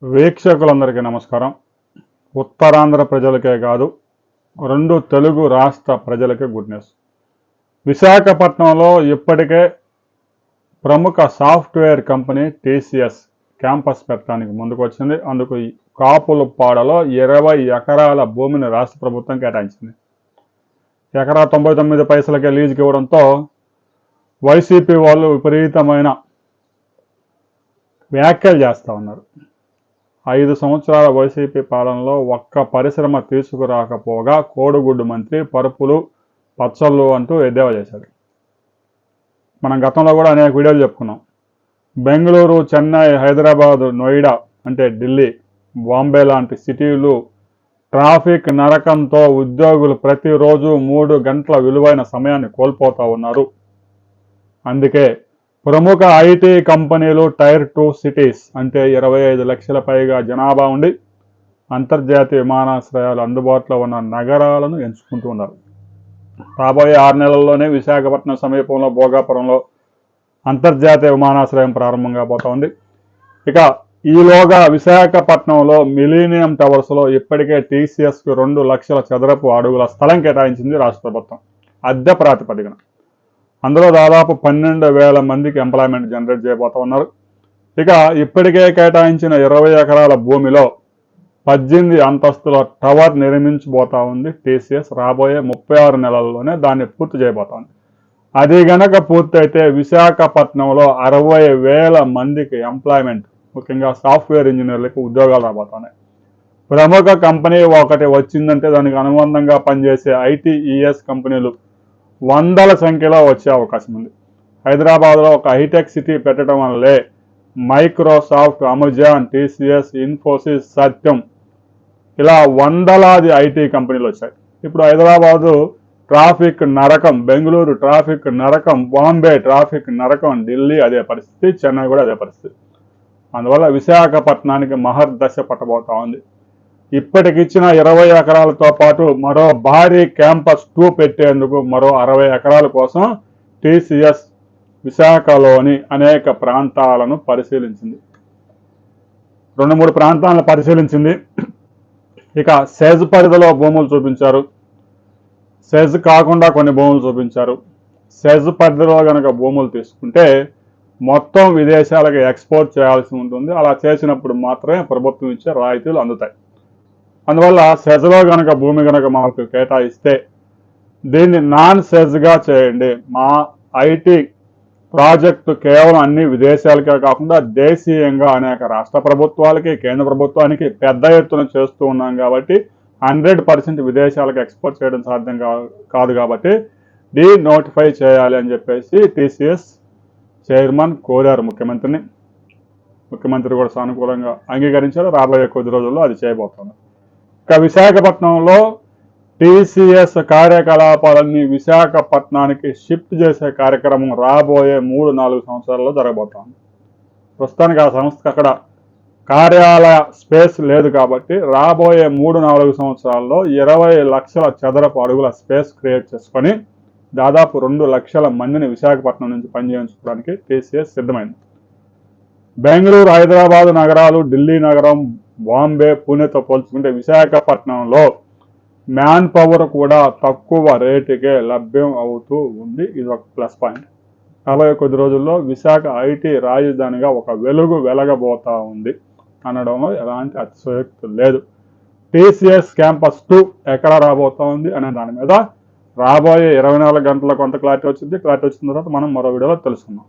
వీక్షకులందరికీ నమస్కారం. ఉత్తరాంధ్ర ప్రజలకే కాదు, 2 తెలుగు రాష్ట్ర ప్రజలకే గుడ్ న్యూస్. విశాఖపట్నంలో ఇప్పటికే ప్రముఖ సాఫ్ట్వేర్ కంపెనీ టీసీఎస్ క్యాంపస్ పెట్టడానికి ముందుకు వచ్చింది. అందుకు కాపులపాడలో 20 ఎకరాల భూమిని రాష్ట్ర ప్రభుత్వం కేటాయించింది. ఎకరా 99 పైసలకే లీజుకి ఇవ్వడంతో వైసీపీ వాళ్ళు విపరీతమైన వ్యాఖ్యలు చేస్తూ ఉన్నారు. 5 సంవత్సరాల వైసీపీ పాలనలో ఒక్క పరిశ్రమ తీసుకురాకపోగా కోడిగుడ్డు మంత్రి పరుపులు పచ్చళ్ళు అంటూ ఎద్దేవా చేశాడు. మనం గతంలో కూడా అనేక వీడియోలు చెప్పుకున్నాం. బెంగళూరు, చెన్నై, హైదరాబాద్, నోయిడా అంటే ఢిల్లీ, బాంబే లాంటి సిటీలు ట్రాఫిక్ నరకంతో ఉద్యోగులు ప్రతిరోజు 3 గంటల విలువైన సమయాన్ని కోల్పోతూ ఉన్నారు. అందుకే ప్రముఖ ఐటీ కంపెనీలు టైర్ 2 సిటీస్ అంటే 25 లక్షల పైగా జనాభా ఉండి అంతర్జాతీయ విమానాశ్రయాలు అందుబాటులో ఉన్న నగరాలను ఎంచుకుంటూ ఉన్నారు. రాబోయే 6 నెలల్లోనే విశాఖపట్నం సమీపంలో భోగాపురంలో అంతర్జాతీయ విమానాశ్రయం ప్రారంభం కాబోతోంది. ఇక ఈలోగా విశాఖపట్నంలో మిలీనియం టవర్స్లో ఇప్పటికే టీసీఎస్కు 2 లక్షల చదరపు అడుగుల స్థలం కేటాయించింది రాష్ట్ర ప్రభుత్వం అద్దె ప్రాతిపదికన. అందులో దాదాపు 12,000 మందికి ఎంప్లాయ్మెంట్ జనరేట్ చేయబోతూ ఉన్నారు. ఇక ఇప్పటికే కేటాయించిన 20 ఎకరాల భూమిలో 18 అంతస్తుల టవర్ నిర్మించబోతా ఉంది టీసీఎస్. రాబోయే 36 నెలల్లోనే దాన్ని పూర్తి చేయబోతోంది. అది గనక పూర్తయితే విశాఖపట్నంలో 60,000 మందికి ఎంప్లాయ్మెంట్, ముఖ్యంగా సాఫ్ట్వేర్ ఇంజనీర్లకు ఉద్యోగాలు రాబోతున్నాయి. ప్రముఖ కంపెనీ ఒకటి వచ్చిందంటే దానికి అనుబంధంగా పనిచేసే ఐటీఈఎస్ కంపెనీలు వందల సంఖ్యలో వచ్చే అవకాశం ఉంది. హైదరాబాద్లో ఒక హైటెక్ సిటీ పెట్టడం వల్లే మైక్రోసాఫ్ట్, అమెజాన్, టీసీఎస్, ఇన్ఫోసిస్, సత్యం ఇలా వందలాది ఐటీ కంపెనీలు వచ్చాయి. ఇప్పుడు హైదరాబాదు ట్రాఫిక్ నరకం, బెంగళూరు ట్రాఫిక్ నరకం, బాంబే ట్రాఫిక్ నరకం, ఢిల్లీ అదే పరిస్థితి, చెన్నై కూడా అదే పరిస్థితి. అందువల్ల విశాఖపట్నానికి మహర్దశ పట్టబోతా ఉంది. ఇప్పటికిచ్చిన 20 ఎకరాలతో పాటు మరో భారీ క్యాంపస్ 2 పెట్టేందుకు మరో 60 ఎకరాల కోసం టీసీఎస్ విశాఖలోని అనేక ప్రాంతాలను పరిశీలించింది. 2-3 ప్రాంతాలను పరిశీలించింది. ఇక సెజ్ పరిధిలో భూములు చూపించారు, సెజ్ కాకుండా కొన్ని భూములు చూపించారు. సెజ్ పరిధిలో కనుక భూములు తీసుకుంటే మొత్తం విదేశాలకు ఎక్స్పోర్ట్ చేయాల్సి ఉంటుంది. అలా చేసినప్పుడు మాత్రమే ప్రభుత్వం ఇచ్చే రాయితీలు అందుతాయి. అందువల్ల సెజ్లో కనుక భూమి కనుక మాకు కేటాయిస్తే దీన్ని నాన్ సెజ్గా చేయండి. మా ఐటీ ప్రాజెక్టు కేవలం అన్ని విదేశాలకే కాకుండా దేశీయంగా అనేక రాష్ట్ర ప్రభుత్వాలకి, కేంద్ర ప్రభుత్వానికి పెద్ద ఎత్తున చేస్తూ ఉన్నాం కాబట్టి 100% విదేశాలకు ఎక్స్పోర్ట్ చేయడం సాధ్యం కాదు కాబట్టి నోటిఫై చేయాలి అని చెప్పేసి టీసీఎస్ చైర్మన్ కోరారు ముఖ్యమంత్రిని. ముఖ్యమంత్రి కూడా సానుకూలంగా అంగీకరించారు. రాబోయే కొద్ది రోజుల్లో అది చేయబోతున్నారు. ఇక విశాఖపట్నంలో టీసీఎస్ కార్యకలాపాలన్నీ విశాఖపట్నానికి షిఫ్ట్ చేసే కార్యక్రమం రాబోయే 3-4 సంవత్సరాల్లో జరగబోతోంది. ప్రస్తుతానికి ఆ సంస్థకు అక్కడ కార్యాలయ స్పేస్ లేదు కాబట్టి రాబోయే 3-4 సంవత్సరాల్లో 20 లక్షల చదరపు అడుగుల స్పేస్ క్రియేట్ చేసుకొని దాదాపు 2 లక్షల మందిని విశాఖపట్నం నుంచి పనిచేయించుకోవడానికి టీసీఎస్ సిద్ధమైంది. బెంగళూరు, హైదరాబాద్ నగరాలు, ఢిల్లీ నగరం, బాంబే, పూణేతో పోల్చుకుంటే విశాఖపట్నంలో మ్యాన్ పవర్ కూడా తక్కువ రేటుకే లభ్యం అవుతూ ఉంది. ఇది ఒక ప్లస్ పాయింట్. రాబోయే కొద్ది రోజుల్లో విశాఖ ఐటీ రాజధానిగా ఒక వెలుగు వెలగబోతా ఉంది అనడంలో ఎలాంటి అతిశయోక్తి లేదు. టీసీఎస్ క్యాంపస్ 2 ఎక్కడ రాబోతా ఉంది అనే దాని మీద రాబోయే 24 గంటల కొంత క్లారిటీ వచ్చింది. క్లారిటీ వచ్చిన తర్వాత మనం మరో వీడియోలో తెలుసుకుందాం.